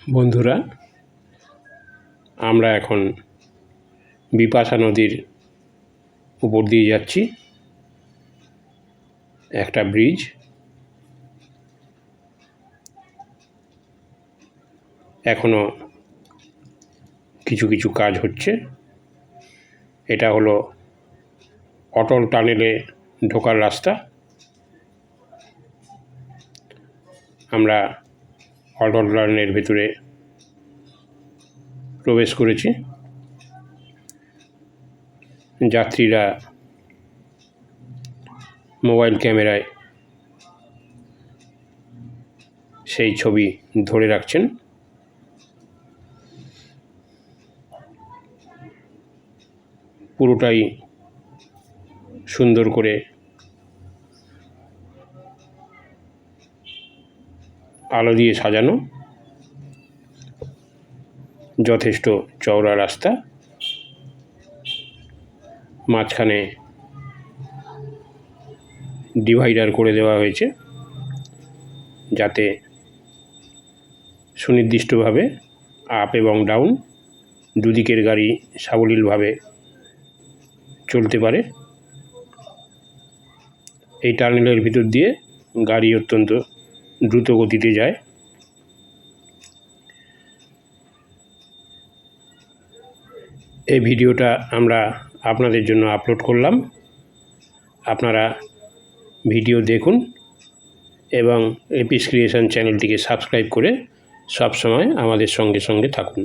বন্ধুরা, আমরা এখন বিপাশা নদীর উপর দিয়ে যাচ্ছি। একটা ব্রিজ, এখনো কিছু কিছু কাজ হচ্ছে। এটা হলো অটল টানেলে ঢোকার রাস্তা। আমরা অটল টানেলের ভেতরে প্রবেশ করেছি। যাত্রীরা মোবাইল ক্যামেরায় সেই ছবি ধরে রাখছেন। পুরোটাই সুন্দর করে আলো দিয়ে সাজানো, যথেষ্ট চওড়া রাস্তা। মাঝখানে ডিভাইডার করে দেওয়া হয়েছে যাতে সুনির্দিষ্টভাবে আপ এবং ডাউন দুদিকের গাড়ি সাবলীলভাবে চলতে পারে। এই টানেলের ভিতর দিয়ে গাড়ি অত্যন্ত দ্রুত গতিতে যায়। এই ভিডিওটা আমরা আপনাদের জন্য আপলোড করলাম। আপনারা ভিডিও দেখুন এবং এপিস ক্রিয়েশন চ্যানেলটিকে সাবস্ক্রাইব করে সব সময় আমাদের সঙ্গে থাকুন।